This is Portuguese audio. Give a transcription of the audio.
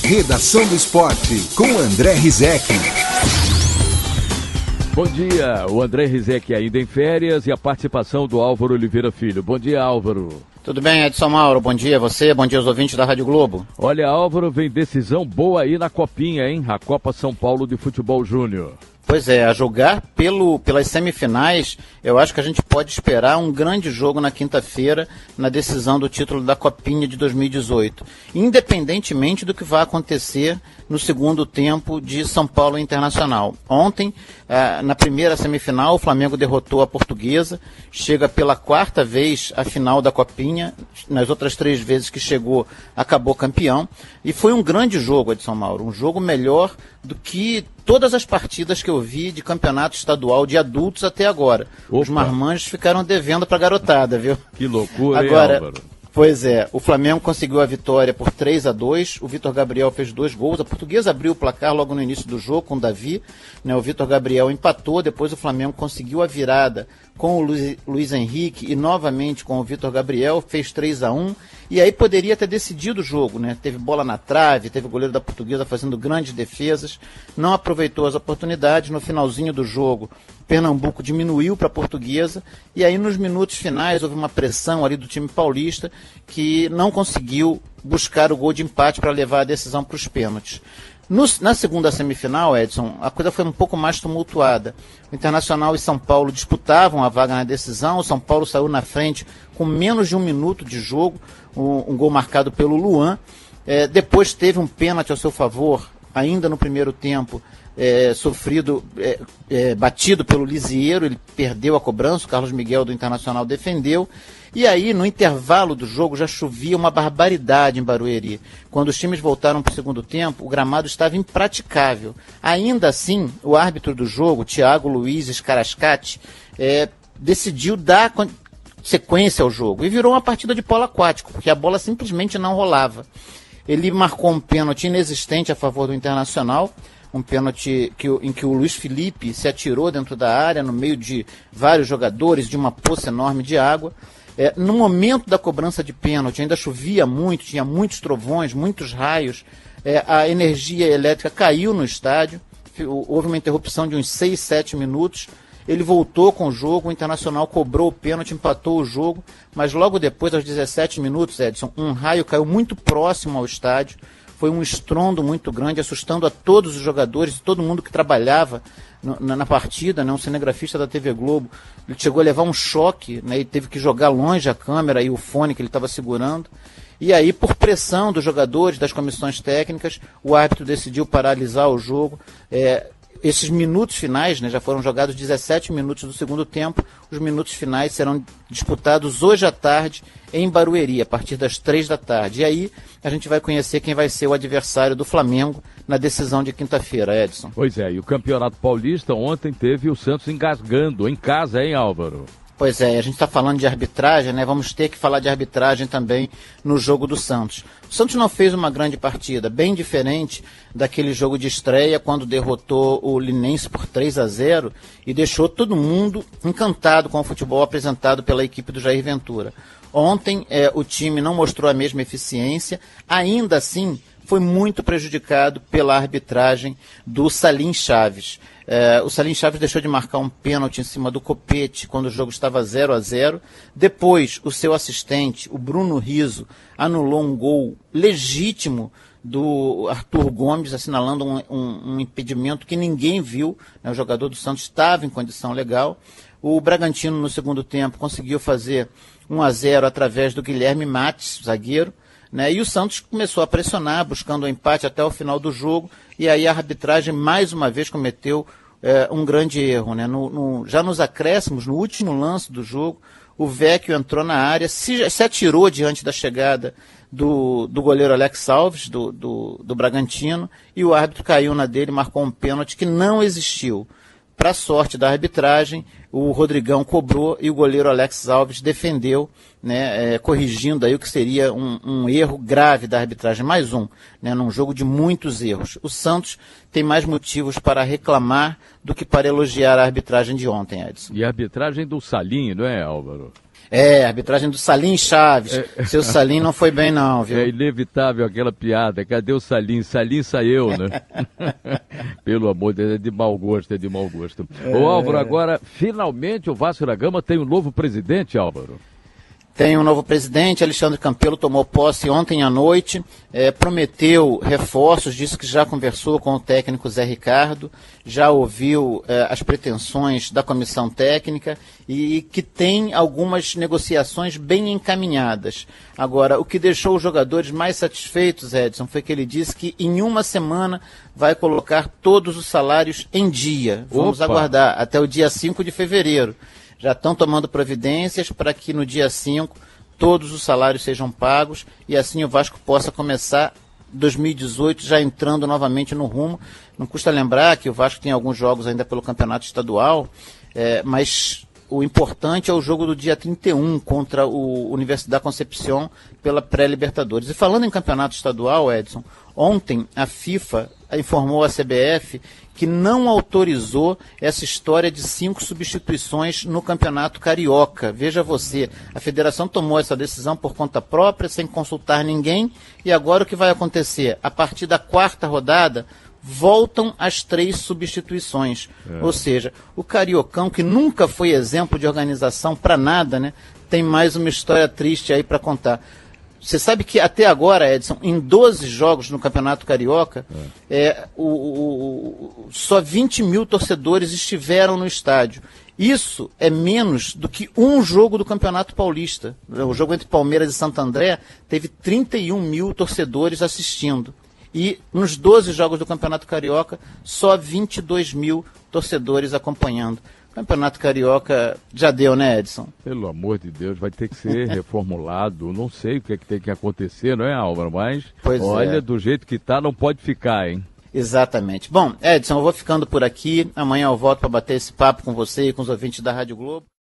Redação do Esporte, com André Rizek. Bom dia, o André Rizek ainda em férias e a participação do Álvaro Oliveira Filho. Bom dia, Álvaro. Tudo bem, Edson Mauro? Bom dia a você, bom dia aos ouvintes da Rádio Globo. Olha, Álvaro, vem decisão boa aí na Copinha, hein? A Copa São Paulo de Futebol Júnior. Pois é, a julgar pelas semifinais, eu acho que a gente pode esperar um grande jogo na quinta-feira na decisão do título da Copinha de 2018, independentemente do que vai acontecer no segundo tempo de São Paulo Internacional. Ontem, na primeira semifinal, o Flamengo derrotou a Portuguesa, chega pela quarta vez à final da Copinha, nas outras 3 vezes que chegou, acabou campeão, e foi um grande jogo, Edson Mauro, um jogo melhor do que todas as partidas que eu vi de campeonato estadual de adultos até agora. Opa. Os marmanjos ficaram devendo para a garotada, viu? Que loucura, agora, hein, Álvaro? Pois é, o Flamengo conseguiu a vitória por 3-2, o Vitor Gabriel fez 2 gols, a Portuguesa abriu o placar logo no início do jogo com o Davi, né, o Vitor Gabriel empatou, depois o Flamengo conseguiu a virada com o Luiz Henrique e novamente com o Vitor Gabriel, fez 3-1, e aí poderia ter decidido o jogo, né? Teve bola na trave, teve o goleiro da Portuguesa fazendo grandes defesas, não aproveitou as oportunidades, no finalzinho do jogo Pernambuco diminuiu para a Portuguesa, e aí nos minutos finais houve uma pressão ali do time paulista que não conseguiu buscar o gol de empate para levar a decisão para os pênaltis. Na segunda semifinal, Edson, a coisa foi um pouco mais tumultuada. O Internacional e São Paulo disputavam a vaga na decisão, o São Paulo saiu na frente com menos de 1 minuto de jogo, um gol marcado pelo Luan. Depois teve um pênalti ao seu favor, ainda no primeiro tempo, batido pelo Lisieiro, ele perdeu a cobrança, o Carlos Miguel do Internacional defendeu, e aí no intervalo do jogo já chovia uma barbaridade em Barueri. Quando os times voltaram para o segundo tempo, o gramado estava impraticável. Ainda assim, o árbitro do jogo, Thiago Luiz Scarascati, decidiu dar sequência ao jogo, e virou uma partida de polo aquático, porque a bola simplesmente não rolava. Ele marcou um pênalti inexistente a favor do Internacional, um pênalti em que o Luiz Felipe se atirou dentro da área, no meio de vários jogadores, de uma poça enorme de água. No momento da cobrança de pênalti, ainda chovia muito, tinha muitos trovões, muitos raios, a energia elétrica caiu no estádio, houve uma interrupção de uns 6, 7 minutos, ele voltou com o jogo, o Internacional cobrou o pênalti, empatou o jogo, mas logo depois, aos 17 minutos, Edson, um raio caiu muito próximo ao estádio, foi um estrondo muito grande, assustando a todos os jogadores, todo mundo que trabalhava na partida, né, um cinegrafista da TV Globo, ele chegou a levar um choque, né, e teve que jogar longe a câmera e o fone que ele estava segurando, e aí, por pressão dos jogadores, das comissões técnicas, o árbitro decidiu paralisar o jogo. Esses minutos finais, né, já foram jogados 17 minutos do segundo tempo, os minutos finais serão disputados hoje à tarde em Barueri, a partir das 3 da tarde. E aí a gente vai conhecer quem vai ser o adversário do Flamengo na decisão de quinta-feira, Edson. Pois é, e o Campeonato Paulista ontem teve o Santos engasgando em casa, hein, Álvaro? Pois é, a gente está falando de arbitragem, né? Vamos ter que falar de arbitragem também no jogo do Santos. O Santos não fez uma grande partida, bem diferente daquele jogo de estreia, quando derrotou o Linense por 3-0 e deixou todo mundo encantado com o futebol apresentado pela equipe do Jair Ventura. Ontem o time não mostrou a mesma eficiência, ainda assim foi muito prejudicado pela arbitragem do Salim Chaves. O Salim Chaves deixou de marcar um pênalti em cima do Copete quando o jogo estava 0-0. Depois, o seu assistente, o Bruno Rizzo, anulou um gol legítimo do Arthur Gomes, assinalando um impedimento que ninguém viu, né? O jogador do Santos estava em condição legal. O Bragantino, no segundo tempo, conseguiu fazer 1-0 através do Guilherme Mates, zagueiro, né? E o Santos começou a pressionar, buscando o empate até o final do jogo, e aí a arbitragem mais uma vez cometeu um grande erro, né? Já nos acréscimos, no último lance do jogo, o Vecchio entrou na área, se atirou diante da chegada do goleiro Alex Alves, do Bragantino, e o árbitro caiu na dele e marcou um pênalti que não existiu. Para sorte da arbitragem, o Rodrigão cobrou e o goleiro Alex Alves defendeu, né, corrigindo aí o que seria um erro grave da arbitragem, mais um, né, num jogo de muitos erros. O Santos tem mais motivos para reclamar do que para elogiar a arbitragem de ontem, Edson. E a arbitragem do Salim, não é, Álvaro? Arbitragem do Salim Chaves. Seu Salim não foi bem não, viu? É inevitável aquela piada. Cadê o Salim? Salim saiu, né? Pelo amor de Deus, é de mau gosto, é de mau gosto. Ô Álvaro, agora, finalmente o Vasco da Gama tem um novo presidente, Álvaro. Tem um novo presidente, Alexandre Campelo tomou posse ontem à noite, prometeu reforços, disse que já conversou com o técnico Zé Ricardo, já ouviu as pretensões da comissão técnica e que tem algumas negociações bem encaminhadas. Agora, o que deixou os jogadores mais satisfeitos, Edson, foi que ele disse que em uma semana vai colocar todos os salários em dia. Vamos aguardar até o dia 5 de fevereiro. Já estão tomando providências para que no dia 5 todos os salários sejam pagos e assim o Vasco possa começar 2018 já entrando novamente no rumo. Não custa lembrar que o Vasco tem alguns jogos ainda pelo campeonato estadual, mas o importante é o jogo do dia 31 contra o Universidade Concepción pela pré-Libertadores. E falando em campeonato estadual, Edson, ontem a FIFA informou à CBF que não autorizou essa história de 5 substituições no Campeonato Carioca. Veja você, a federação tomou essa decisão por conta própria, sem consultar ninguém, e agora o que vai acontecer? A partir da 4ª rodada, voltam as 3 substituições. Ou seja, o Cariocão, que nunca foi exemplo de organização para nada, né, tem mais uma história triste aí para contar. Você sabe que até agora, Edson, em 12 jogos no Campeonato Carioca, só 20 mil torcedores estiveram no estádio. Isso é menos do que um jogo do Campeonato Paulista. O jogo entre Palmeiras e Santo André teve 31 mil torcedores assistindo. E nos 12 jogos do Campeonato Carioca, só 22 mil torcedores acompanhando. Campeonato Carioca já deu, né, Edson? Pelo amor de Deus, vai ter que ser reformulado. Não sei o que é que tem que acontecer, não é, Álvaro? Mas, olha, do jeito que tá, não pode ficar, hein? Exatamente. Bom, Edson, eu vou ficando por aqui. Amanhã eu volto para bater esse papo com você e com os ouvintes da Rádio Globo.